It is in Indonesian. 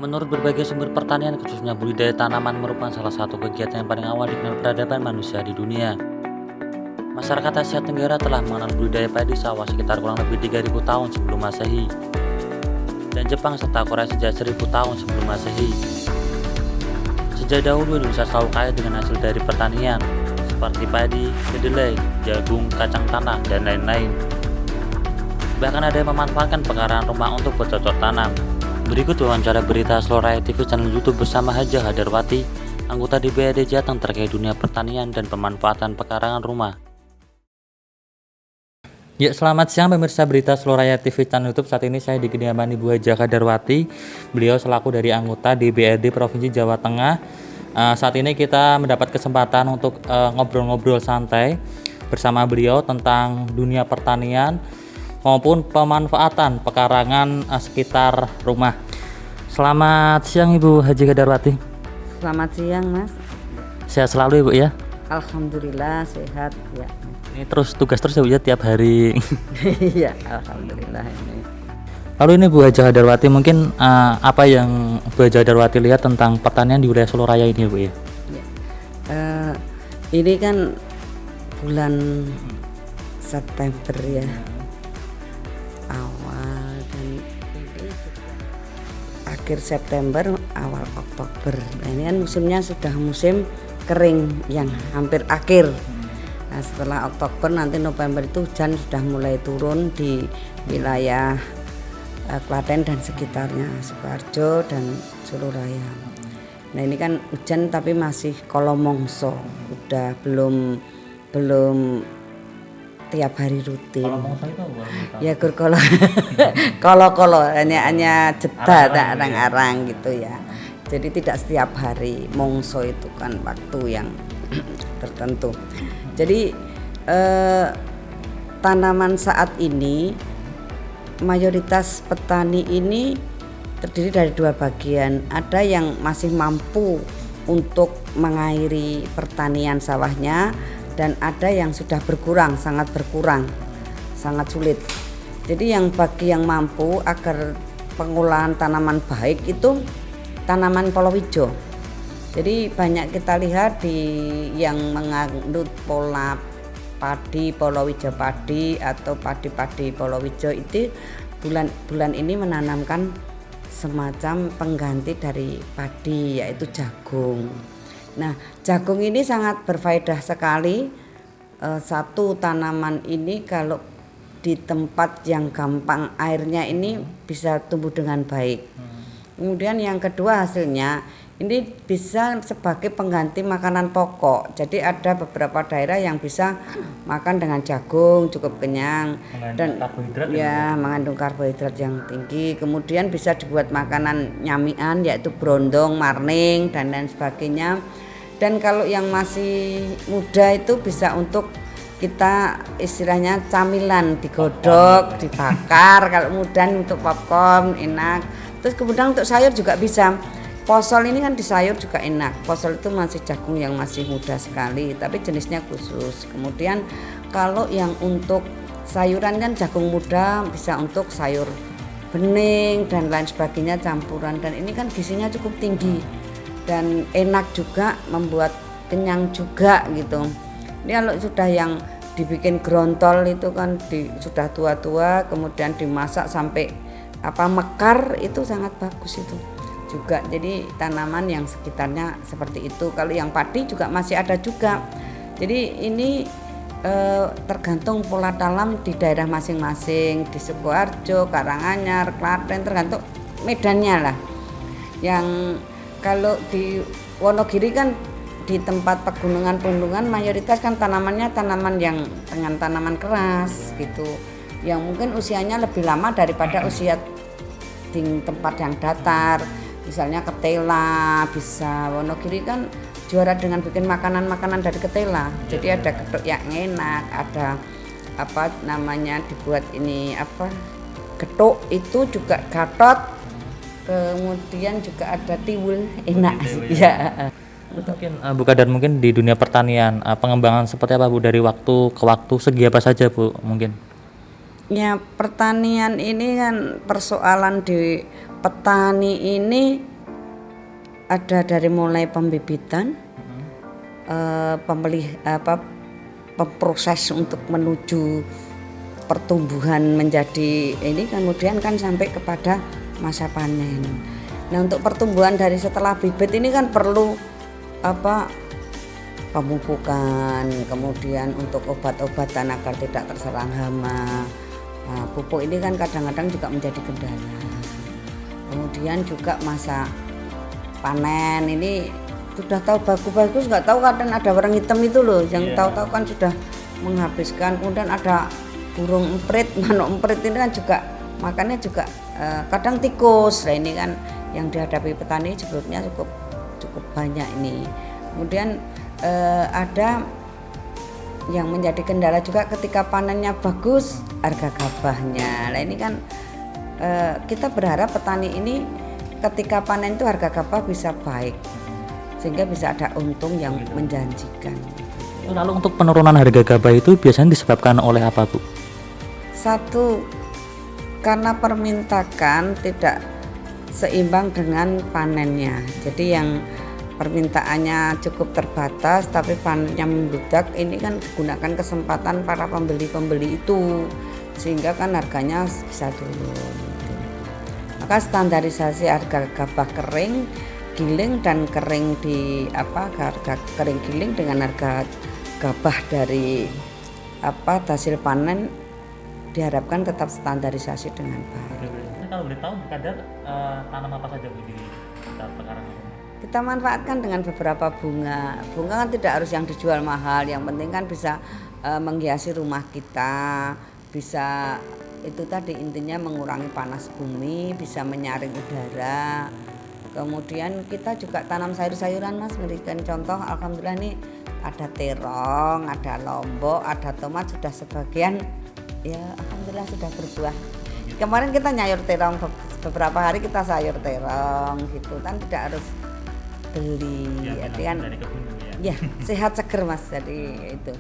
Menurut berbagai sumber pertanian, khususnya budidaya tanaman merupakan salah satu kegiatan yang paling awal dikenal peradaban manusia di dunia. Masyarakat Asia Tenggara telah mengenal budidaya padi sawah sekitar kurang lebih 3000 tahun sebelum Masehi, dan Jepang serta Korea sejak 1000 tahun sebelum Masehi. Sejak dahulu Indonesia selalu kaya dengan hasil dari pertanian, seperti padi, kedelai, jagung, kacang tanah, dan lain-lain. Bahkan ada yang memanfaatkan pekarangan rumah untuk bercocok tanam. Berikut wawancara berita Sloraya TV channel YouTube bersama Hajah Hadarwati, anggota DPRD Jateng terkait dunia pertanian dan pemanfaatan pekarangan rumah. Ya, selamat siang pemirsa berita Sloraya TV channel YouTube. Saat ini saya di kediaman Ibu Hajah Hadarwati. Beliau selaku dari anggota DPRD Provinsi Jawa Tengah. Saat ini kita mendapat kesempatan untuk ngobrol-ngobrol santai bersama beliau tentang dunia pertanian maupun pemanfaatan pekarangan sekitar rumah. Selamat siang Ibu Hajah Hadarwati. Selamat siang Mas. Sehat selalu Ibu ya. Alhamdulillah sehat ya. Ini terus tugas terus ya Bu ya tiap hari. Iya, alhamdulillah ini. Lalu ini Bu Hajah Hadarwati, mungkin apa yang Bu Hajah Hadarwati lihat tentang pertanian di wilayah Soloraya ini Bu ya? Ya. Ini kan bulan September ya. Awal dan ini akhir September, awal Oktober. Nah, ini kan musimnya sudah musim kering yang hampir akhir. Nah, setelah Oktober nanti November itu hujan sudah mulai turun di wilayah Klaten dan sekitarnya, Sukoharjo dan Soloraya. Nah, ini kan hujan tapi masih kolomongso, udah belum tiap hari rutin. Ya kolo hanya jeda arang-arang gitu ya. Jadi tidak setiap hari. Mongso itu kan waktu yang tertentu. Jadi tanaman saat ini mayoritas petani ini terdiri dari dua bagian. Ada yang masih mampu untuk mengairi pertanian sawahnya, dan ada yang sudah berkurang, sangat sulit. Jadi yang bagi yang mampu agar pengolahan tanaman baik itu tanaman palawija. Jadi banyak kita lihat di yang menganut pola padi palawija padi atau padi palawija itu bulan ini menanamkan semacam pengganti dari padi, yaitu jagung. Nah, jagung ini sangat berfaedah sekali. Satu tanaman ini kalau di tempat yang gampang airnya ini bisa tumbuh dengan baik. Kemudian yang kedua hasilnya ini bisa sebagai pengganti makanan pokok. Jadi ada beberapa daerah yang bisa makan dengan jagung cukup kenyang dan mengandung karbohidrat yang tinggi. Kemudian bisa dibuat makanan nyamian yaitu brondong, marning dan lain sebagainya. Dan kalau yang masih muda itu bisa untuk kita istilahnya camilan, digodok, dibakar. Kalau muda untuk popcorn enak. Terus kemudian untuk sayur juga bisa. Posol ini kan di sayur juga enak. Posol itu masih jagung yang masih muda sekali, tapi jenisnya khusus. Kemudian kalau yang untuk sayuran kan jagung muda bisa untuk sayur bening dan lain sebagainya campuran, dan ini kan gizinya cukup tinggi dan enak juga, membuat kenyang juga gitu. Ini kalau sudah yang dibikin grontol itu kan sudah tua-tua kemudian dimasak sampai mekar, itu sangat bagus itu juga. Jadi tanaman yang sekitarnya seperti itu. Kalau yang padi juga masih ada juga. Jadi ini tergantung pola tanam di daerah masing-masing, di Sukoharjo, Karanganyar, Klaten, tergantung medannya lah. Yang kalau di Wonogiri kan di tempat pegunungan mayoritas kan tanamannya tanaman yang dengan tanaman keras gitu, yang mungkin usianya lebih lama daripada usia di tempat yang datar. Misalnya ketela, bisa Wonogiri kan juara dengan bikin makanan-makanan dari ketela. Jadi ada getuk yang enak, ada dibuat ini getuk itu juga gatot. Kemudian juga ada tiwul enak ya. Mungkin Bu Kadar, mungkin di dunia pertanian pengembangan seperti apa Bu, dari waktu ke waktu, segi apa saja Bu mungkin? Ya, pertanian ini kan persoalan di petani ini ada dari mulai pembibitan, proses untuk menuju pertumbuhan menjadi ini, kemudian kan sampai kepada masa panen. Nah, untuk pertumbuhan dari setelah bibit ini kan perlu pemupukan, kemudian untuk obat-obatan agar tidak terserang hama. Nah, pupuk ini kan kadang-kadang juga menjadi kendala. Kemudian juga masa panen ini sudah tahu bagus-bagus, nggak tahu kadang ada orang hitam itu loh, yang tahu-tahu kan sudah menghabiskan. Kemudian ada burung emprit, manuk emprit ini kan juga makannya juga kadang tikus. Nah, ini kan yang dihadapi petani sebelumnya cukup banyak ini. Kemudian ada yang menjadi kendala juga ketika panennya bagus, harga gabahnya. Nah, ini kan kita berharap petani ini ketika panen itu harga gabah bisa baik, sehingga bisa ada untung yang menjanjikan. Lalu untuk penurunan harga gabah itu biasanya disebabkan oleh apa, Bu? Satu, karena permintaan tidak seimbang dengan panennya. Jadi yang permintaannya cukup terbatas tapi panennya membludak, ini kan digunakan kesempatan para pembeli-pembeli itu, sehingga kan harganya bisa turun. Maka standarisasi harga gabah kering, giling dan kering harga kering giling dengan harga gabah dari hasil panen diharapkan tetap standarisasi dengan baik. Kalau boleh tahu kadar tanam apa saja, Bu, di sekarang? Kita manfaatkan dengan beberapa bunga. Bunga kan tidak harus yang dijual mahal, yang penting kan bisa menghiasi rumah kita, bisa itu tadi intinya mengurangi panas bumi, bisa menyaring udara. Kemudian kita juga tanam sayur-sayuran, Mas, memberikan contoh. Alhamdulillah nih ada terong, ada lombok, ada tomat, sudah sebagian ya alhamdulillah sudah berbuah. Kemarin kita nyayur terong, beberapa hari kita sayur terong gitu kan, tidak harus beli. Jadi kan ya sehat seger, Mas, jadi itu.